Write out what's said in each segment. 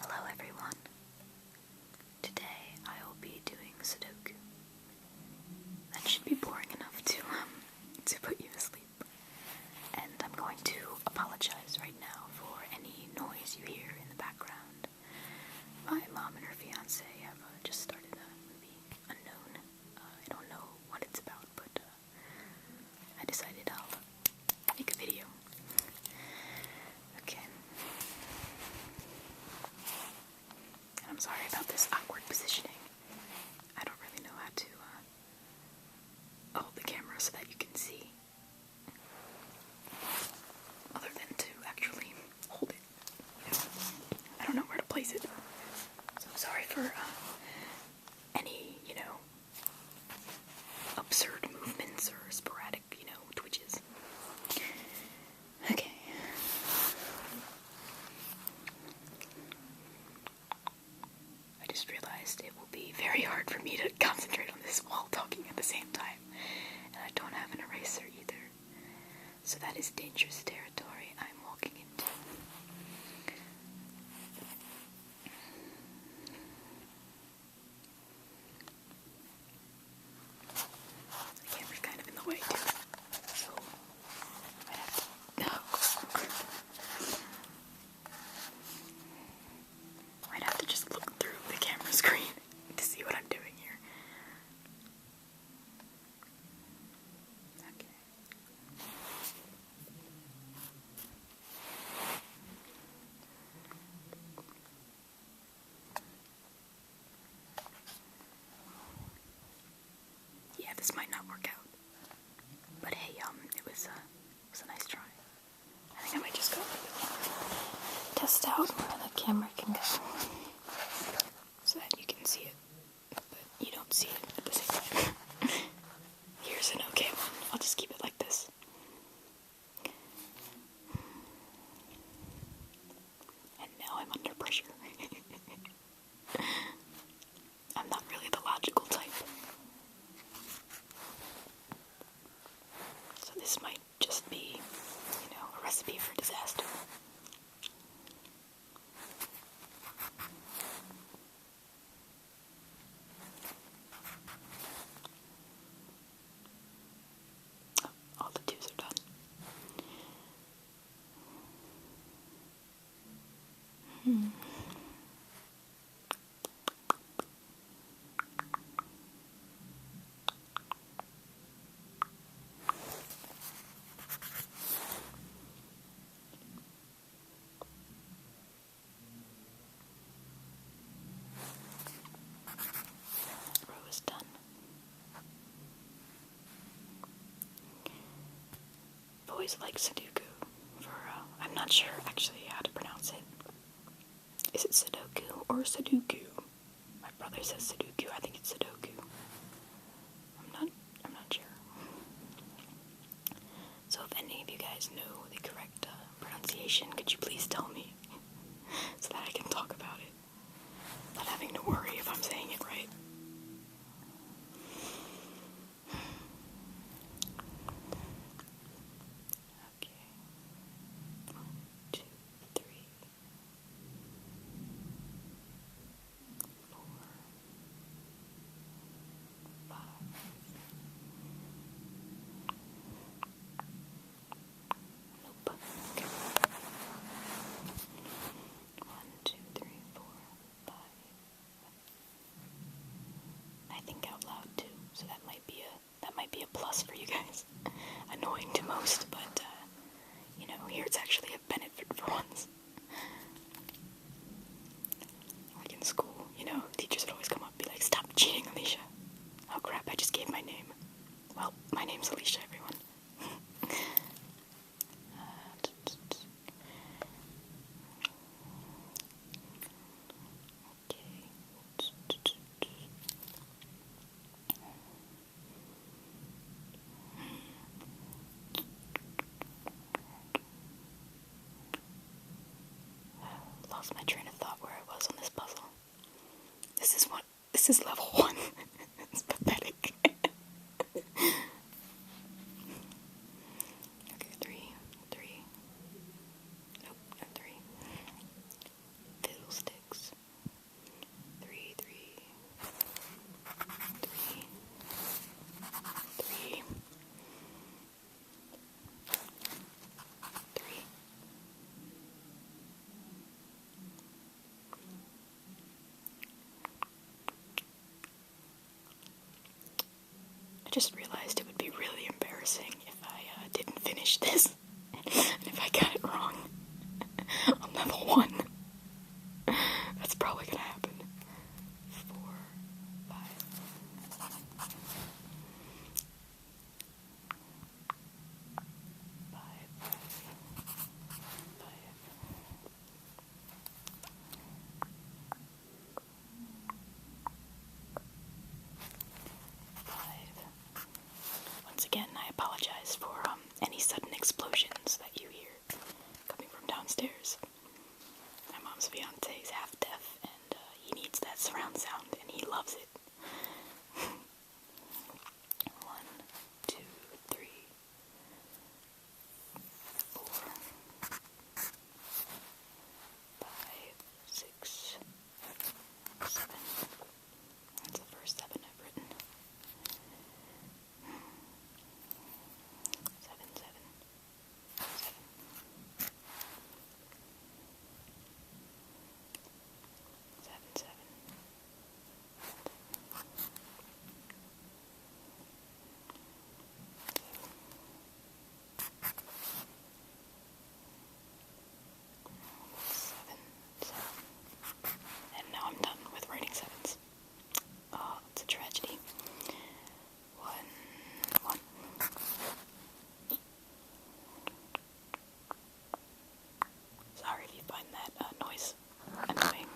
Hello everyone. Today I will be doing Sudoku. That should be boring enough to put you to sleep. And I'm going to apologize right now for any noise you hear in the background. My mom and her fiance have just started a movie, Unknown. I don't know what it's about, but I decided I'll make a video. Okay. And I'm sorry about this awkward positioning. I don't really know how to hold the camera so that you can see. Other than to actually hold it. You know, I don't know where to place it. So I'm sorry for any, absurd movements or sporadic, twitches. Okay. I just realized it will be very hard for me to concentrate on this while talking at the same time. And I don't have an eraser either. So that is dangerous territory I'm walking into. The camera's kind of in the way too. So I have to I'd have to just look through the camera screen to see what I'm doing here. Okay. Yeah, this might not work out. But hey, it was a nice try. I think I might just go test out where the camera can go. So that you can see it, but you don't see it at the same time. Here's an okay one. I'll just keep it like this. And now I'm under pressure. I'm not really the logical type. So this might just be, a recipe for disaster. All the twos are done. Row is done. I've always liked Sudoku I'm not sure actually how to pronounce it. Is it Sudoku or Sudoku? My brother says Sudoku, I think it's Sudoku. I'm not sure. So if any of you guys know the correct pronunciation, could you please tell me so that I can talk about it, not having to worry if I'm saying it right. Okay. 1, 2, 3, 4, 5. Nope. Okay. 1, 2, 3, 4, 5. I think out loud too, so that might be a plus for you guys. Annoying to most, but here it's actually a benefit for once. Like in school, teachers would always come up and be like, "Stop cheating, Alicia." Oh crap, I just gave my name. Well, my name's Alicia, everyone. Lost my train of thought where I was on this puzzle. This is level 1. It's pathetic. just realized it would be really embarrassing if I didn't finish this, and if I got it wrong on level 1. That's probably gonna happen. 4, 5. 5. 5. Once again, I apologize for any sudden explosions that you hear coming from downstairs. My mom's fiance is half deaf, and he needs that surround sound, and he loves it. 1, 2, 3, 4, 5, 6, 7. That's the first 7 I've written. 7, 7, 7. 7, 7. And now I'm done with writing 7s. Oh, it's a tragedy. 1, 1. Sorry if you find that noise annoying.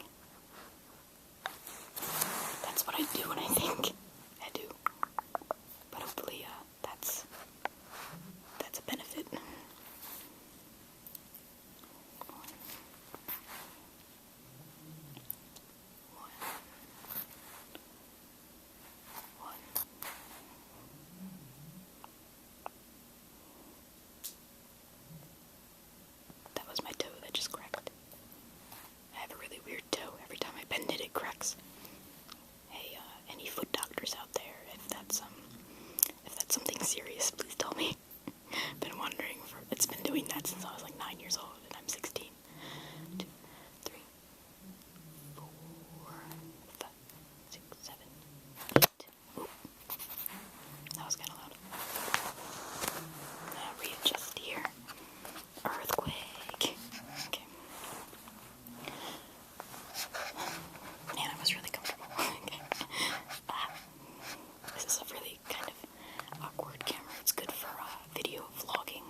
That's what I do when I think. I do. But hopefully, that's a benefit. 1, 1. That was my toe that just cracked. I have a really weird toe. Every time I bend it, it cracks. Hey, any foot doctors out there, if that's something serious, please tell me. Been wondering it's been doing that since I was like 9 years old, and I'm 16. 2, 3, 4, 5, 6, 7, 8. Ooh. That was kind of loud. Now readjust here. Earthquake. Okay. Man, I was really comfortable. Okay. This is a really kind of awkward camera. It's good for video vlogging.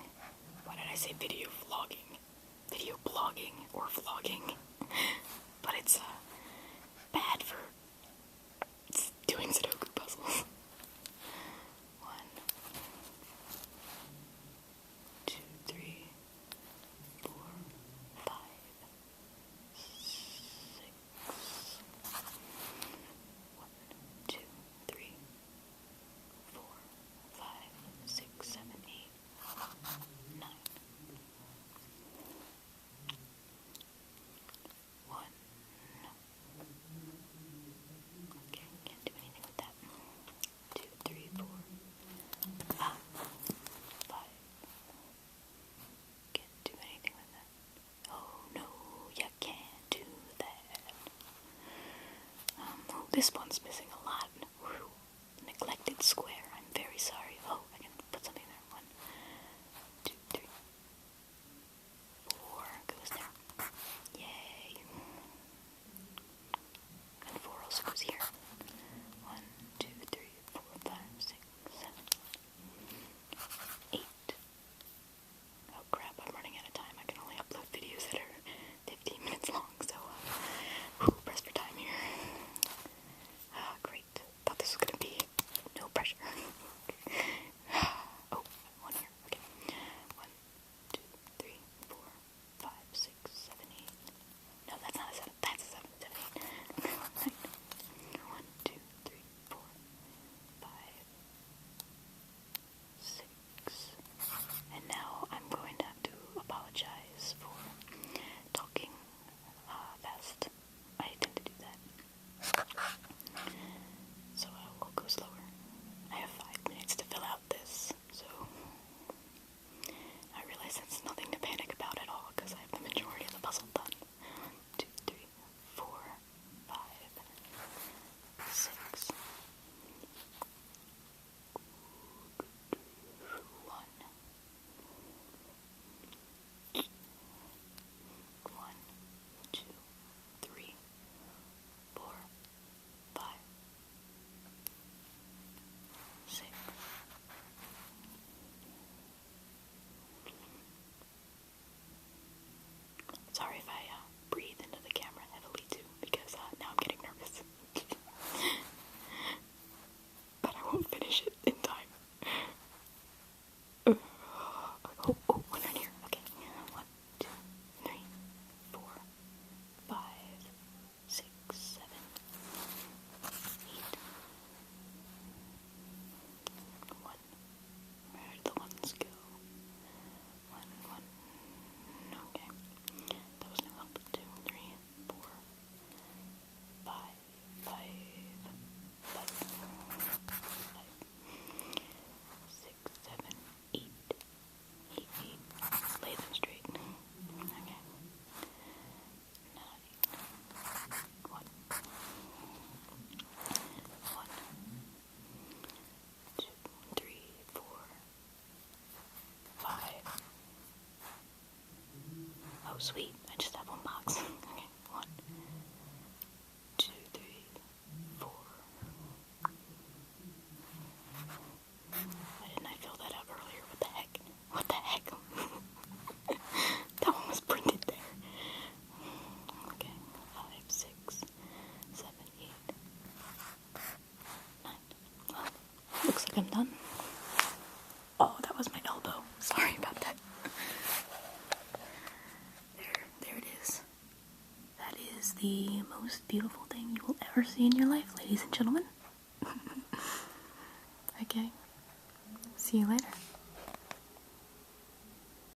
Why did I say video vlogging? Video blogging or vlogging. But it's bad for doing Sudoku puzzles. 1, 2, 3, 4, 5, 6. 1, 2, 3, 4, 5, 6, 7, 8, 9. 1. Okay, can't do anything with that. 2, 3, 4. 5. Can't do anything with that. Oh no, you can't do that. Oh, this one's missing a lot. Whew. Neglected square. I'm very sorry. Oh, I can put something there. 1, 2, 3, 4 goes there. Yay. And 4 also goes here. 1, 2, 3, 4, 5, 6, 7, 8. Oh crap, I'm running out of time. I can only upload videos that are 15 minutes long, so press for time here. sweet. I just have one box. Okay, 1, 2, 3, 4. Why didn't I fill that out earlier? What the heck? What the heck? That one was printed there. Okay, 5, 6, 7, 8, 9. Well, looks like I'm done. Oh, that was my elbow. Sorry about that. There it is. That is the most beautiful thing you will ever see in your life, ladies and gentlemen. Okay. See you later.